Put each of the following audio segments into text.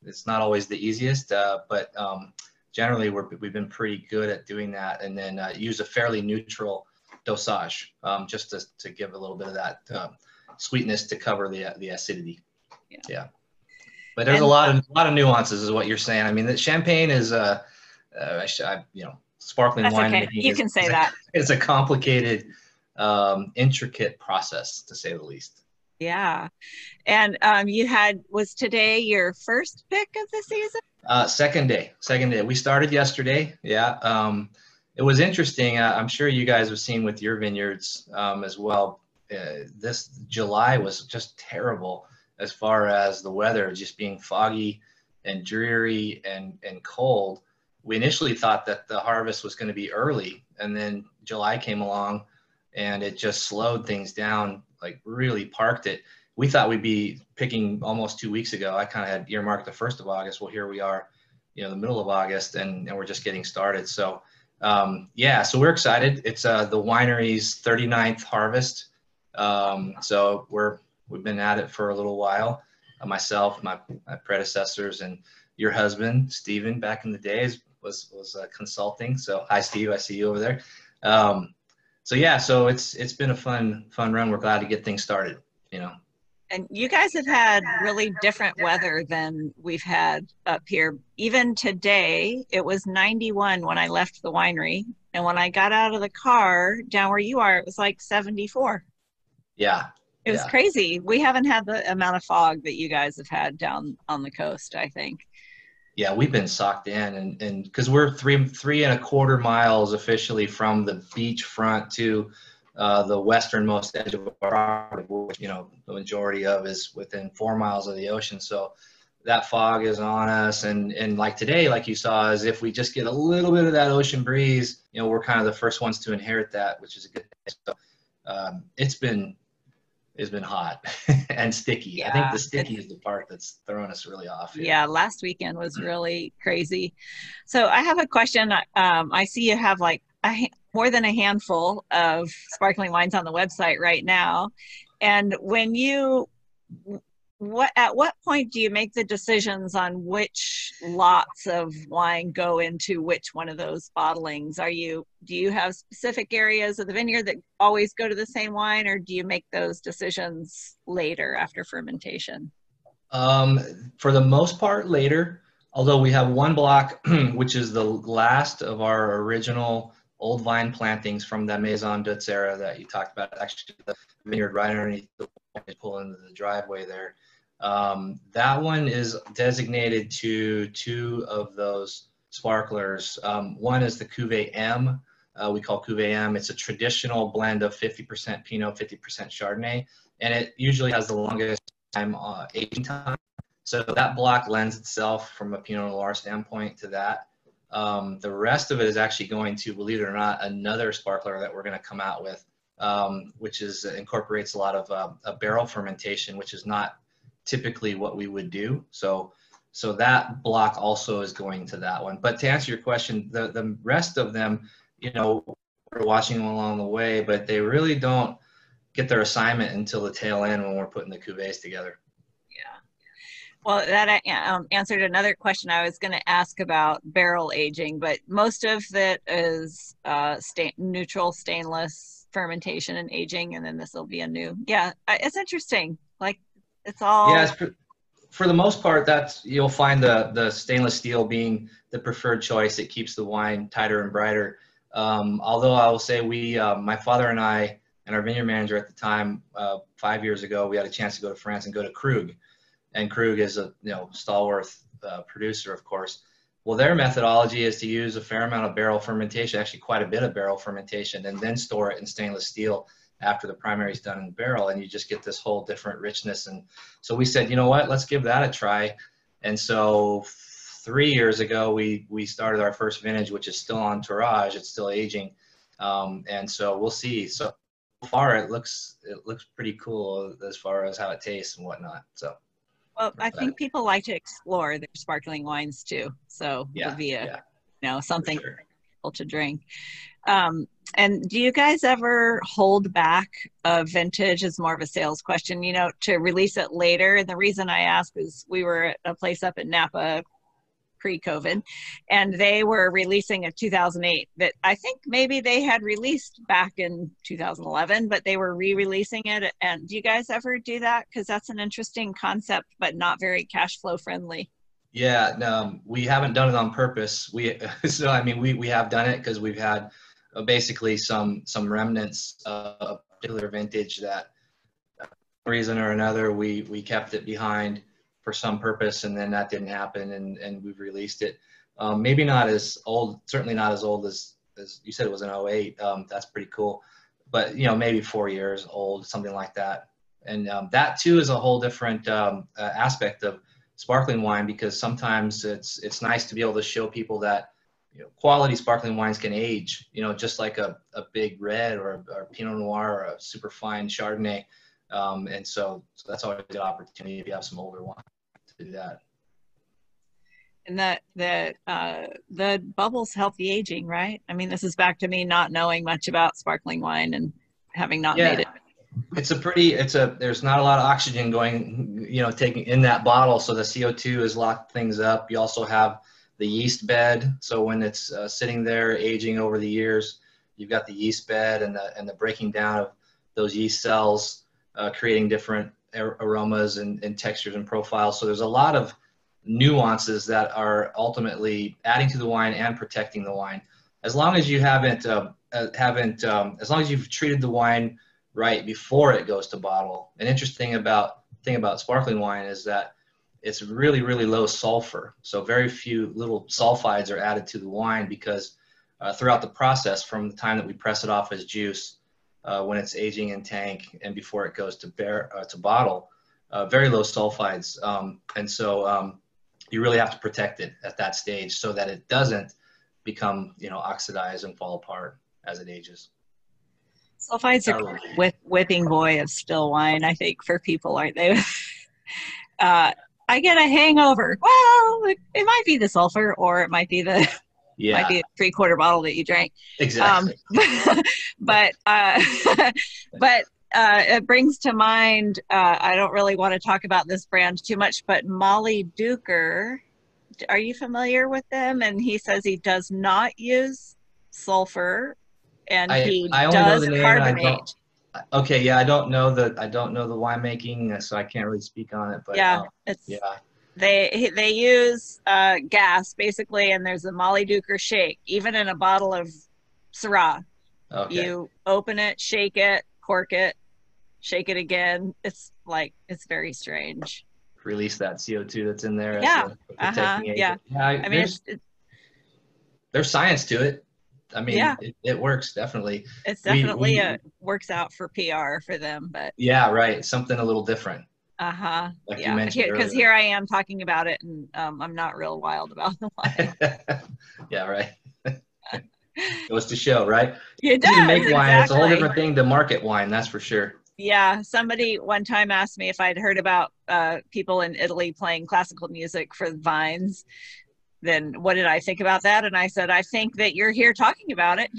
it's not always the easiest, but generally we've been pretty good at doing that, and then use a fairly neutral dosage, just to give a little bit of that sweetness to cover the acidity. Yeah. But there's a lot of nuances, is what you're saying. I mean, the champagne is sparkling That's wine. Okay. You can say that. It's a complicated, intricate process, to say the least. Yeah. And was today your first pick of the season? Second day. We started yesterday. Yeah. It was interesting. I'm sure you guys have seen with your vineyards as well. This July was just terrible as far as the weather, just being foggy and dreary and cold. We initially thought that the harvest was going to be early, and then July came along and it just slowed things down, like really parked it. We thought we'd be picking almost 2 weeks ago. I kind of had earmarked the 1st of August. Well, here we are, the middle of August, and we're just getting started. So so we're excited. It's the winery's 39th harvest. So we've been at it for a little while. Myself, my predecessors, and your husband, Stephen, back in the days was consulting. So hi, Steve, I see you over there. So it's been a fun run. We're glad to get things started, And you guys have had really different weather than we've had up here. Even today, it was 91 when I left the winery. And when I got out of the car down where you are, it was like 74. Yeah. It was crazy. We haven't had the amount of fog that you guys have had down on the coast, I think. Yeah, we've been socked in, and because we're 3.25 miles officially from the beach front to the westernmost edge of our property, which, the majority of is within 4 miles of the ocean. So that fog is on us, and like today, like you saw, is if we just get a little bit of that ocean breeze, we're kind of the first ones to inherit that, which is a good thing. So it's been hot and sticky. Yeah, I think the sticky is the part that's throwing us really off. Yeah, last weekend was really crazy. So I have a question. I see you have like more than a handful of sparkling wines on the website right now. And when at what point do you make the decisions on which lots of wine go into which one of those bottlings? Do you have specific areas of the vineyard that always go to the same wine, or do you make those decisions later after fermentation? For the most part, later, although we have one block, which is the last of our original old vine plantings from the Maison d'Hôtes era that you talked about, actually the vineyard right underneath the pull into the driveway there. That one is designated to 2 of those sparklers. One is the Cuvée M. We call Cuvée M. It's a traditional blend of 50% Pinot, 50% Chardonnay, and it usually has the longest time aging time. So that block lends itself from a Pinot Noir standpoint to that. The rest of it is actually going to, believe it or not, another sparkler that we're going to come out with, which incorporates a lot of a barrel fermentation, which is not typically what we would do. So that block also is going to that one. But to answer your question, the rest of them, we're watching them along the way, but they really don't get their assignment until the tail end when we're putting the cuvées together. Yeah. Well, that answered another question I was going to ask about barrel aging, but most of it is neutral stainless fermentation and aging, and then this will be a new. Yeah, it's interesting. Like, it's all. Yeah, for the most part, you'll find the stainless steel being the preferred choice. It keeps the wine tighter and brighter. Although I will say my father and I and our vineyard manager at the time, 5 years ago, we had a chance to go to France and go to Krug. And Krug is a stalwart producer, of course. Well, their methodology is to use a fair amount of barrel fermentation, actually quite a bit of barrel fermentation, and then store it in stainless steel after the primary is done in the barrel, and you just get this whole different richness. And so we said, you know what, let's give that a try. And so 3 years ago, we started our first vintage, which is still on tirage. It's still aging. And so we'll see. So far, it looks pretty cool as far as how it tastes and whatnot. So. Well, I think people like to explore their sparkling wines too. So it'll be something for people to drink. And do you guys ever hold back a vintage as more of a sales question, you know, to release it later? And the reason I ask is we were at a place up in Napa pre-COVID, and they were releasing a 2008 that I think maybe they had released back in 2011, but they were re-releasing it. And do you guys ever do that? Because that's an interesting concept, but not very cash flow friendly. Yeah, no, we haven't done it on purpose. So I mean, we have done it because we've had basically some remnants of a particular vintage that, for one reason or another, we kept it behind for some purpose, and then that didn't happen, and we've released it. Maybe not as old, certainly not as old as you said it was an '08. That's pretty cool, but you know, maybe 4 years old, something like that. And that too is a whole different aspect of sparkling wine, because sometimes it's nice to be able to show people that, you know, quality sparkling wines can age, you know, just like a big red or a Pinot Noir or a super fine Chardonnay. And so that's always a good opportunity if you have some older wine to do that. And the bubbles help the aging, right? I mean, this is back to me not knowing much about sparkling wine and having not made it. There's not a lot of oxygen going, you know, taking in that bottle. So the CO2 has locked things up. You also have the yeast bed. So when it's sitting there aging over the years, you've got the yeast bed and the breaking down of those yeast cells, creating different aromas and textures and profiles. So there's a lot of nuances that are ultimately adding to the wine and protecting the wine. As long as you as long as you've treated the wine right before it goes to bottle. An interesting thing about sparkling wine is that it's really, really low sulfur. So very few little sulfides are added to the wine, because throughout the process, from the time that we press it off as juice, when it's aging in tank and before it goes to bottle, very low sulfides. And so you really have to protect it at that stage so that it doesn't become, you know, oxidized and fall apart as it ages. Sulfides are whipping boy of still wine, I think, for people, aren't they? I get a hangover. Well, it might be the sulfur, or it might be the might be a 3/4 bottle that you drank. Exactly. But it brings to mind, I don't really want to talk about this brand too much, but Molly Duker, are you familiar with them? And he says he does not use sulfur, and he does carbonate. Okay, yeah, I don't know the winemaking, so I can't really speak on it. But yeah, they use gas basically, and there's a Molly Duker shake, even in a bottle of Syrah. Okay. You open it, shake it, cork it, shake it again. It's very strange. Release that CO2 that's in there. Yeah. Yeah. I mean, there's science to it. I mean, yeah. It works, definitely. It's definitely works out for PR for them, but yeah, right. Something a little different. Like you mentioned because here I am talking about it, and I'm not real wild about the wine. Yeah, right. Goes to show, right? It does. To make wine, it's a whole different thing to market wine, that's for sure. Yeah, somebody one time asked me if I'd heard about people in Italy playing classical music for vines. Then what did I think about that? And I said, I think that you're here talking about it,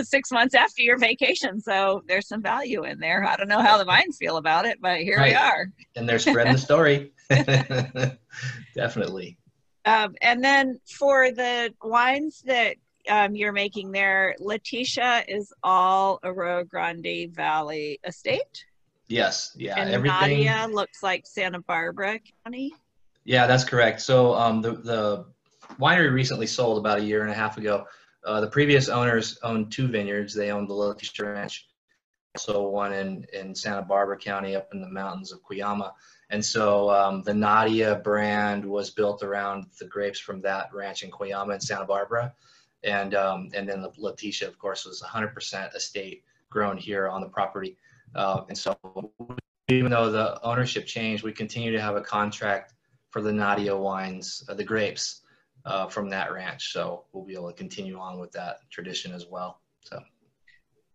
6 months after your vacation. So there's some value in there. I don't know how the vines feel about it, but here we are. And they're spreading the story. Definitely. And then for the wines that you're making there, Laetitita is all Arroyo Grande Valley estate? Yes. Yeah. And everything. Nadia looks like Santa Barbara County? Yeah, that's correct. So the winery recently sold about 1.5 years ago. The previous owners owned 2 vineyards. They owned the Laetitita Ranch, also one in Santa Barbara County up in the mountains of Cuyama. And so the Nadia brand was built around the grapes from that ranch in Cuyama and Santa Barbara. And then the Laetitita, of course, was 100% estate grown here on the property. And so even though the ownership changed, we continue to have a contract for the Nadia wines, the grapes, from that ranch. So we'll be able to continue on with that tradition as well. So.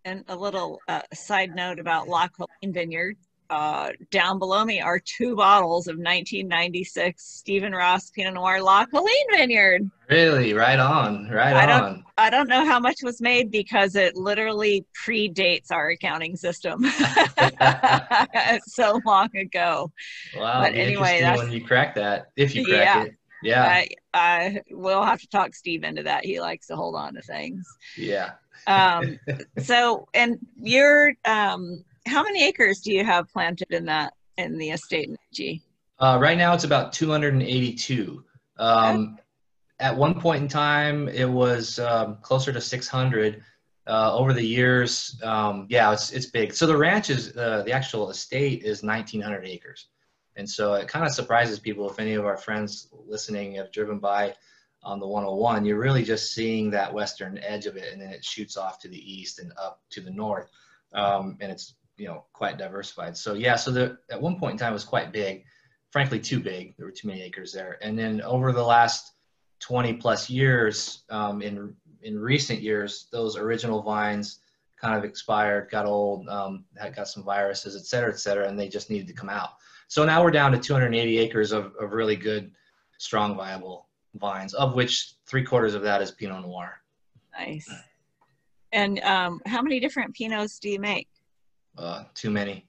And a little side note about La Colline Vineyard. down below me are 2 bottles of 1996 Stephen Ross Pinot Noir La Colline Vineyard. Really? Right on. Right on. I don't know how much was made because it literally predates our accounting system. It's so long ago. Wow, But it'll be anyway, interesting when you crack that, if you crack it. Yeah. I will have to talk Steve into that. He likes to hold on to things. Yeah. So, and you're, how many acres do you have planted in the estate in G? Right now it's about 282. At one point in time, it was closer to 600. Over the years, yeah, it's big. So the ranch is, the actual estate is 1,900 acres. And so it kind of surprises people if any of our friends listening have driven by on the 101, you're really just seeing that western edge of it, and then it shoots off to the east and up to the north. And it's, quite diversified. So yeah, so at one point in time it was quite big, frankly too big. There were too many acres there. And then over the last 20 plus years, in recent years, those original vines kind of expired, got old, got some viruses, et cetera, and they just needed to come out. So now we're down to 280 acres of really good, strong, viable vines, of which 3/4 of that is Pinot Noir. Nice. And how many different Pinots do you make? Too many.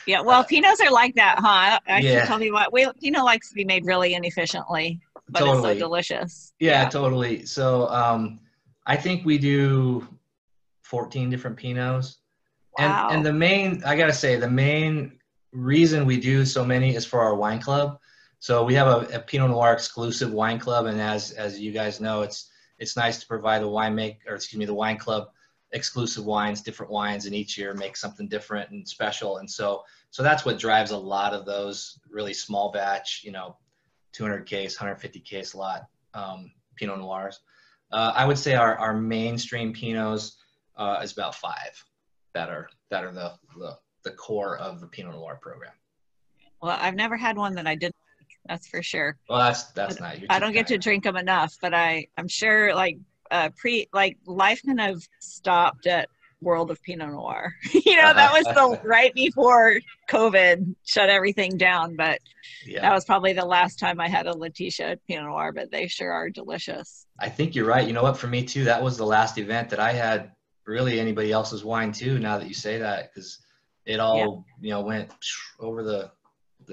Yeah, well, Pinots are like that, huh? I Yeah. should tell you what, Pinot likes to be made really inefficiently, but Totally. it's so delicious. Yeah, totally. So I think we do 14 different Pinots. Wow. And I gotta say, the main reason we do so many is for our wine club. So we have a Pinot Noir exclusive wine club, and as you guys know, it's nice to provide the wine club exclusive wines, different wines, and each year make something different and special. And so that's what drives a lot of those really small batch, 200 case, 150 case lot Pinot Noirs. I would say our mainstream Pinots is about 5 that are the core of the Pinot Noir program. Well, I've never had one that I didn't like, that's for sure. Well, that's not. I don't get to drink them enough, but I'm sure life kind of stopped at World of Pinot Noir. That was right before COVID shut everything down, but that was probably the last time I had a Laetitita Pinot Noir, but they sure are delicious. I think you're right. You know what, for me too, that was the last event that I had really anybody else's wine too, now that you say that, because it all, went over the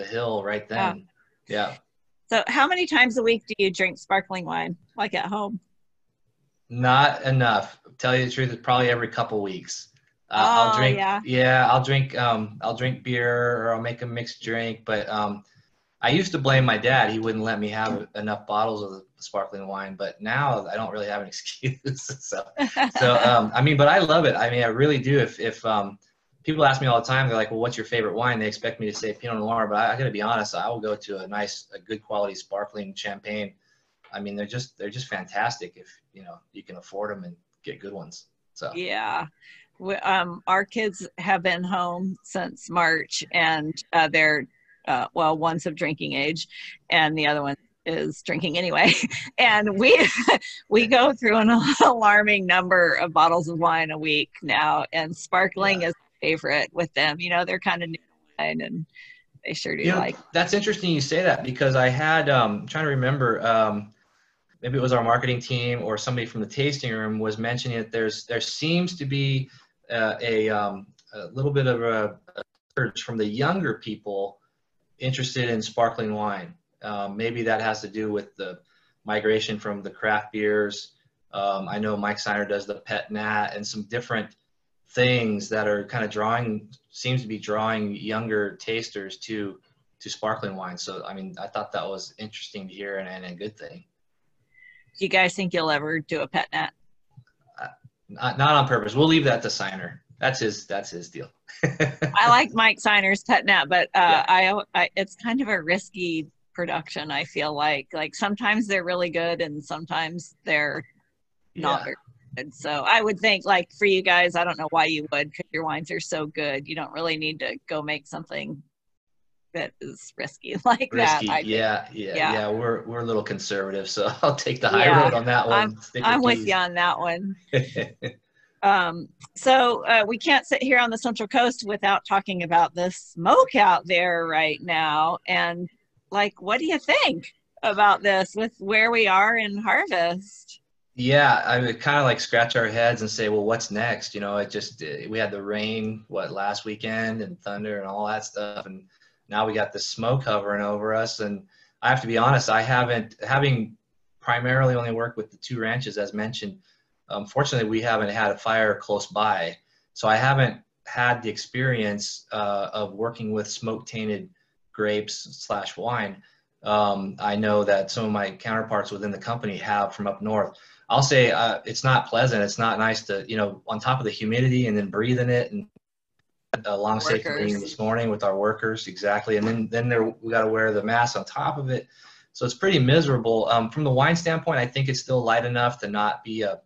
hill right then. Yeah. So how many times a week do you drink sparkling wine, like at home? Not enough. Tell you the truth, it's probably every couple weeks. I'll drink beer, or I'll make a mixed drink. But I used to blame my dad. He wouldn't let me have enough bottles of the sparkling wine. But now I don't really have an excuse. So but I love it. I really do. If people ask me all the time, they're like, well, what's your favorite wine? They expect me to say Pinot Noir, but I got to be honest. I will go to a good quality sparkling champagne. They're just fantastic if you can afford them and get good ones. So yeah, our kids have been home since March, and they're one's of drinking age, and the other one is drinking anyway. And we go through an alarming number of bottles of wine a week now, and sparkling is my favorite with them. They're kind of new wine, and they sure do like. That's interesting you say that, because I had I'm trying to remember. Maybe it was our marketing team or somebody from the tasting room was mentioning that there seems to be a little bit of a surge from the younger people interested in sparkling wine. Maybe that has to do with the migration from the craft beers. I know Mike Seiner does the Pet Nat and some different things that are kind of seems to be drawing younger tasters to sparkling wine. So, I thought that was interesting to hear and a good thing. Do you guys think you'll ever do a Pet Nat? Not on purpose. We'll leave that to Seiner. That's his deal. I like Mike Seiner's Pet Nat, but it's kind of a risky production. I feel like sometimes they're really good and sometimes they're not very good. So I would think, for you guys, I don't know why you would, because your wines are so good. You don't really need to go make something that is risky like that. Yeah. We're a little conservative, so I'll take the high road on that one. I'm with you on that one. We can't sit here on the Central Coast without talking about the smoke out there right now. And like, what do you think about this with where we are in harvest? Yeah, I would kind of like scratch our heads and say, well, what's next? You know, we had the rain, last weekend and thunder and all that stuff. And now we got the smoke hovering over us. And I have to be honest, having primarily only worked with the two ranches as mentioned, fortunately, we haven't had a fire close by. So I haven't had the experience of working with smoke tainted grapes / wine. I know that some of my counterparts within the company have from up north. I'll say it's not pleasant. It's not nice to, on top of the humidity and then breathing it, and a long safety meeting this morning with our workers. Exactly. And then we got to wear the mask on top of it. So it's pretty miserable. From the wine standpoint, I think it's still light enough to not be a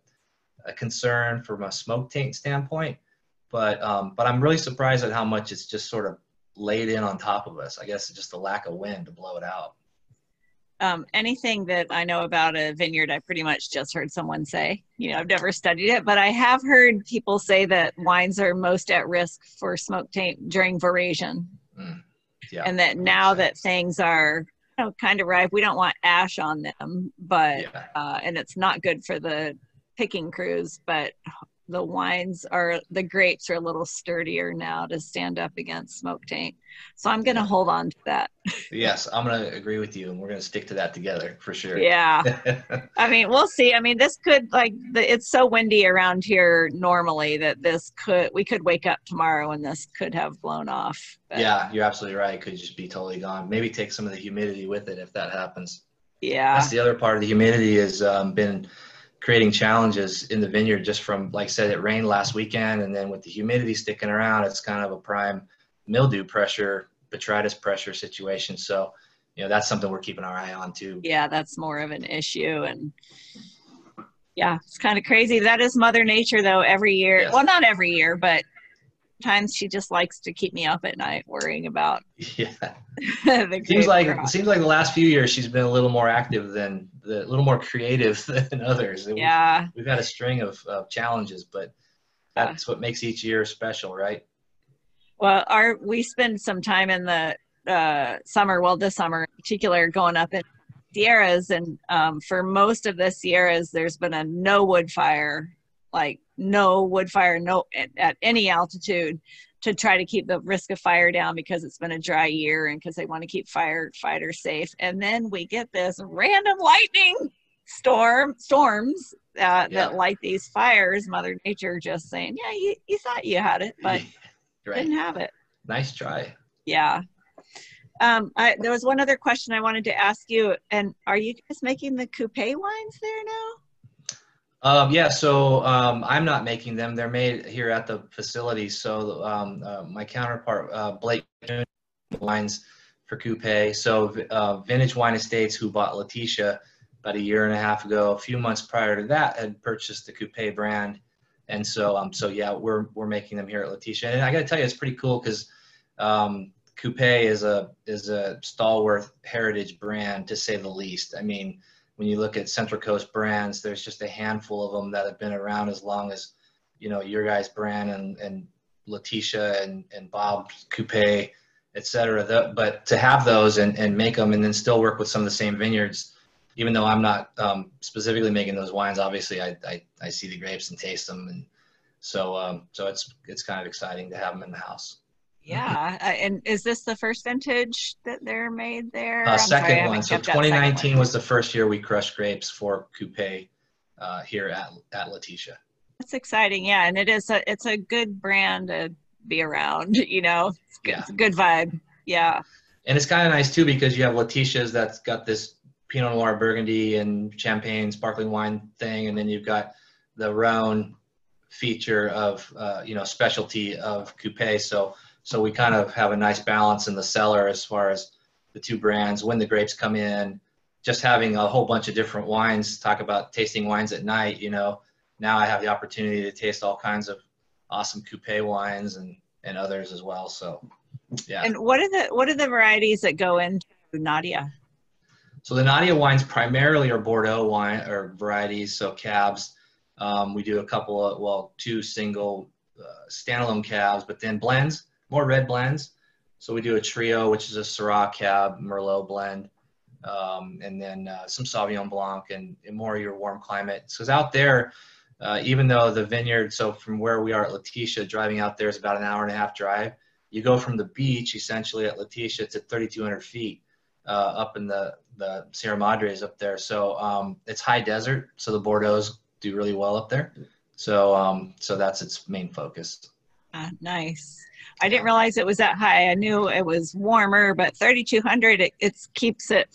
concern from a smoke taint standpoint. But I'm really surprised at how much it's just sort of laid in on top of us. I guess it's just the lack of wind to blow it out. Anything that I know about a vineyard, I pretty much just heard someone say. I've never studied it, but I have heard people say that wines are most at risk for smoke taint during veraison. Yeah, and that now that things are kind of ripe, we don't want ash on them, but and it's not good for the picking crews, but the grapes are a little sturdier now to stand up against smoke taint. So I'm going to hold on to that. Yes, I'm going to agree with you, and we're going to stick to that together for sure. Yeah. I mean, we'll see. I mean, this could it's so windy around here normally that we could wake up tomorrow and this could have blown off. But, yeah, you're absolutely right. It could just be totally gone. Maybe take some of the humidity with it if that happens. Yeah. That's the other part of the humidity has been creating challenges in the vineyard just from, like I said, it rained last weekend, and then with the humidity sticking around, it's kind of a prime mildew pressure, botrytis pressure situation. So, that's something we're keeping our eye on too. Yeah, that's more of an issue. And yeah, it's kind of crazy. That is Mother Nature though, every year. Yes. Well, not every year, but sometimes she just likes to keep me up at night worrying about. Yeah. It seems like the last few years she's been a little more active a little more creative than others. Yeah. We've had a string of challenges, but that's what makes each year special, right? Well, we spend some time in the summer, this summer in particular, going up in Sierras, and for most of the Sierras, there's been no wood fire at any altitude, to try to keep the risk of fire down, because it's been a dry year and because they want to keep firefighters safe. And then we get this random lightning storms that light these fires. Mother Nature just saying, yeah, you thought you had it, but didn't have it. Nice try. Yeah. There was one other question I wanted to ask you, and are you guys making the coupe wines there now? Yeah, so I'm not making them. They're made here at the facility. So my counterpart, Blake, wines for coupe. So Vintage Wine Estates, who bought Laetitita about a year and a half ago, a few months prior to that, had purchased the coupe brand. And so yeah, we're making them here at Laetitita. And I got to tell you, it's pretty cool because coupe is a stalwart heritage brand, to say the least. I mean, when you look at Central Coast brands, there's just a handful of them that have been around as long as, your guys' brand and Laetitita and Bob Coupe, et cetera. But to have those and make them and then still work with some of the same vineyards, even though I'm not specifically making those wines, obviously I see the grapes and taste them. And so it's kind of exciting to have them in the house. Yeah. And is this the first vintage that they're made there? Second one. So 2019 was the first year we crushed grapes for coupe here at Laetitita. That's exciting. Yeah. And it's a good brand to be around, It's a good vibe. Yeah. And it's kind of nice too, because you have Laetitia's that's got this Pinot Noir, Burgundy, and Champagne sparkling wine thing. And then you've got the Rhone feature of, specialty of coupe. So we kind of have a nice balance in the cellar as far as the two brands. When the grapes come in, just having a whole bunch of different wines, talk about tasting wines at night, now I have the opportunity to taste all kinds of awesome coupe wines and others as well. So, yeah. And what are the varieties that go into Nadia? So the Nadia wines primarily are Bordeaux wine or varieties, so cabs. We do a couple of, well, 2 single standalone cabs, but then blends, more red blends. So we do a trio, which is a Syrah cab, Merlot blend, and then some Sauvignon Blanc and more your warm climates. Because out there, even though the vineyard, so from where we are at Laetitita, driving out there is about an 1.5-hour drive. You go from the beach, essentially at Laetitita, to 3,200 feet up in the Sierra Madres up there. So it's high desert, so the Bordeaux's do really well up there. So so that's its main focus. Nice. I didn't realize it was that high. I knew it was warmer, but 3,200, it keeps it,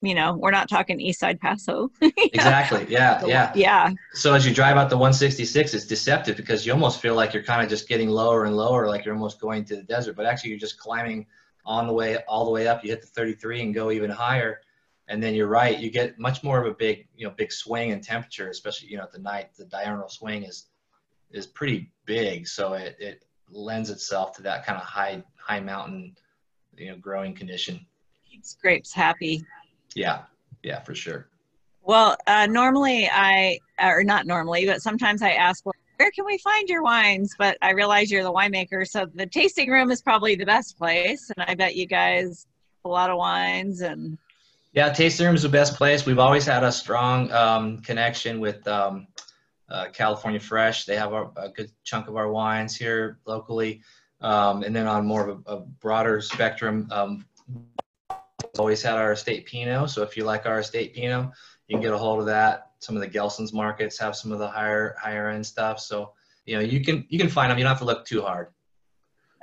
you know, we're not talking East Side Paso. Exactly. Yeah. Yeah. Yeah. So as you drive out the 166, it's deceptive because you almost feel like you're kind of just getting lower and lower, like you're almost going to the desert, but actually you're just climbing all the way up. You hit the 33 and go even higher. And then you're right, you get much more of a big swing in temperature, especially, at the night. The diurnal swing is pretty big. So it lends itself to that kind of high mountain, growing condition. Keeps grapes happy. Yeah, for sure. Well, normally or not normally, but sometimes I ask, well, where can we find your wines? But I realize you're the winemaker, so the tasting room is probably the best place. And I bet you guys have a lot of wines. And yeah, tasting room is the best place. We've always had a strong connection with California Fresh. They have a good chunk of our wines here locally. And then on more of a broader spectrum, always had our estate Pinot. So if you like our estate Pinot, you can get a hold of that. Some of the Gelson's markets have some of the higher end stuff. So, you can find them. You don't have to look too hard.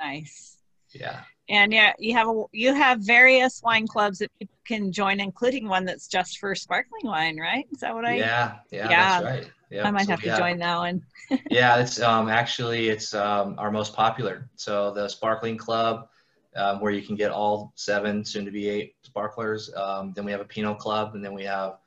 Nice. Yeah. And yeah, you have various wine clubs that people can join, including one that's just for sparkling wine, right? Is that what Yeah, that's right. Yeah. I might have to join that one. Yeah, it's actually it's our most popular. So the sparkling club, where you can get all 7, soon to be 8 sparklers. Then we have a Pinot club, and then we have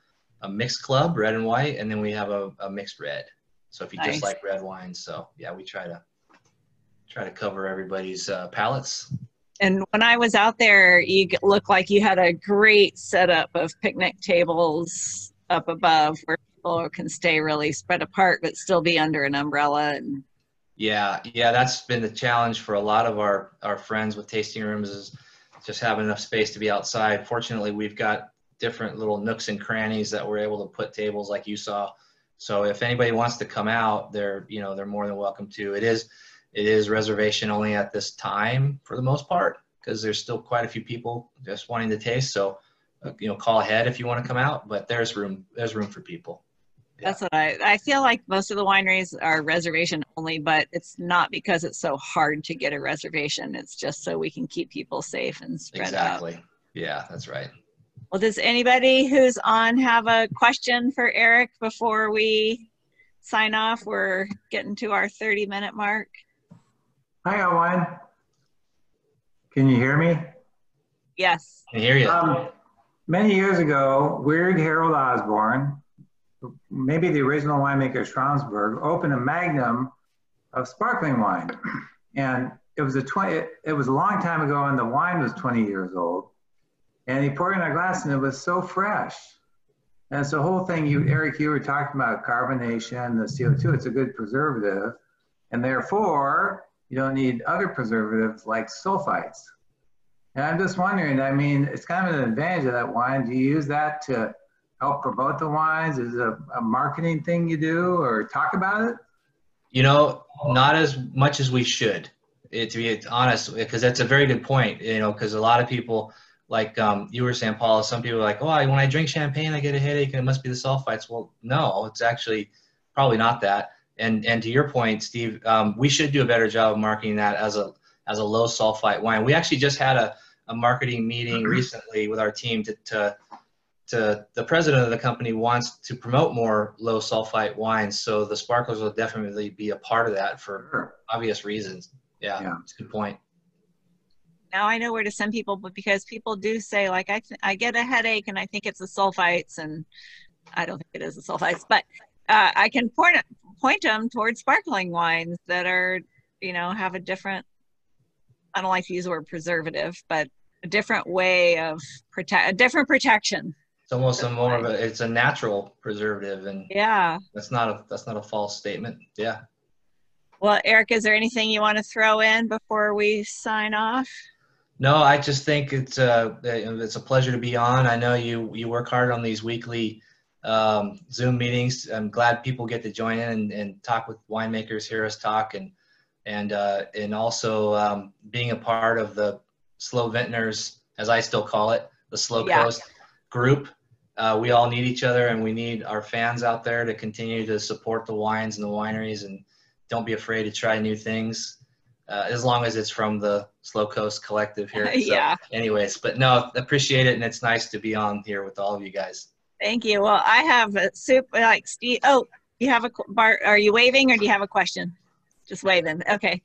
a mixed club, red and white, and then we have a mixed red. So if you just like red wines, so yeah, we try to cover everybody's palates. And when I was out there, you looked like you had a great setup of picnic tables up above where people can stay really spread apart but still be under an umbrella. And yeah, that's been the challenge for a lot of our friends with tasting rooms, is just having enough space to be outside. Fortunately, we've got different little nooks and crannies that we're able to put tables like you saw. So if anybody wants to come out, they're more than welcome to. It is reservation only at this time for the most part, because there's still quite a few people just wanting to taste. So, call ahead if you want to come out, but there's room for people. Yeah. That's what I feel like most of the wineries are reservation only, but it's not because it's so hard to get a reservation. It's just so we can keep people safe and spread out. Exactly. Yeah, that's right. Well, does anybody who's on have a question for Eric before we sign off? We're getting to our 30-minute mark. Hi, Owen. Can you hear me? Yes. I hear you. Many years ago, Weird Harold Osborne, maybe the original winemaker Stromsburg, opened a magnum of sparkling wine. And it was a long time ago, and the wine was 20 years old. And he poured it in a glass, and it was so fresh. And it's the whole thing, Eric, you were talking about carbonation, the CO2, it's a good preservative. And therefore, you don't need other preservatives like sulfites. And I'm just wondering, it's kind of an advantage of that wine. Do you use that to help promote the wines? Is it a marketing thing you do, or talk about it? Not as much as we should, to be honest, because that's a very good point, because a lot of people, like you were saying, Paula, some people are like, when I drink champagne, I get a headache and it must be the sulfites. Well, no, it's actually probably not that. And to your point, Steve, we should do a better job of marketing that as a low sulfite wine. We actually just had a marketing meeting recently with our team to the president of the company wants to promote more low sulfite wines. So the sparklers will definitely be a part of that for obvious reasons. Yeah, it's a good point. Now I know where to send people, but because people do say, like, I get a headache and I think it's the sulfites, and I don't think it is the sulfites, but I can point them towards sparkling wines that are, have a different, I don't like to use the word preservative, but a different way of a different protection. It's almost That's more of why. it's a natural preservative, and Yeah. that's not a false statement. Yeah. Well, Eric, is there anything you want to throw in before we sign off? No, I just think it's a pleasure to be on. I know you work hard on these weekly Zoom meetings. I'm glad people get to join in and talk with winemakers, hear us talk, and also being a part of the Slow Vintners, as I still call it, the Slow Yeah. Coast group. We all need each other, and we need our fans out there to continue to support the wines and the wineries, and don't be afraid to try new things. As long as it's from the Slow Coast Collective here. Yeah. So anyways, but no, appreciate it. And it's nice to be on here with all of you guys. Thank you. Well, I have a like Steve. Oh, you have Bart, are you waving or do you have a question? Just waving. Okay.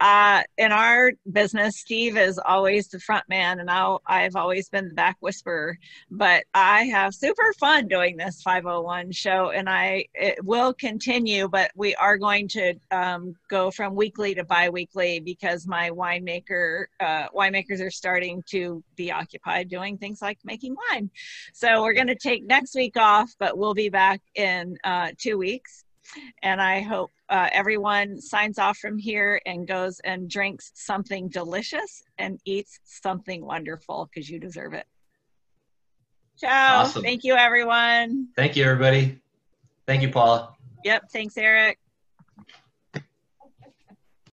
In our business, Steve is always the front man, and I've always been the back whisperer. But I have super fun doing this 501 show, and it will continue. But we are going to go from weekly to bi-weekly because my winemakers are starting to be occupied doing things like making wine. So we're going to take next week off, but we'll be back in 2 weeks. And I hope everyone signs off from here and goes and drinks something delicious and eats something wonderful because you deserve it. Ciao. Awesome. Thank you, everyone. Thank you, everybody. Thank you, Paula. Yep. Thanks, Eric.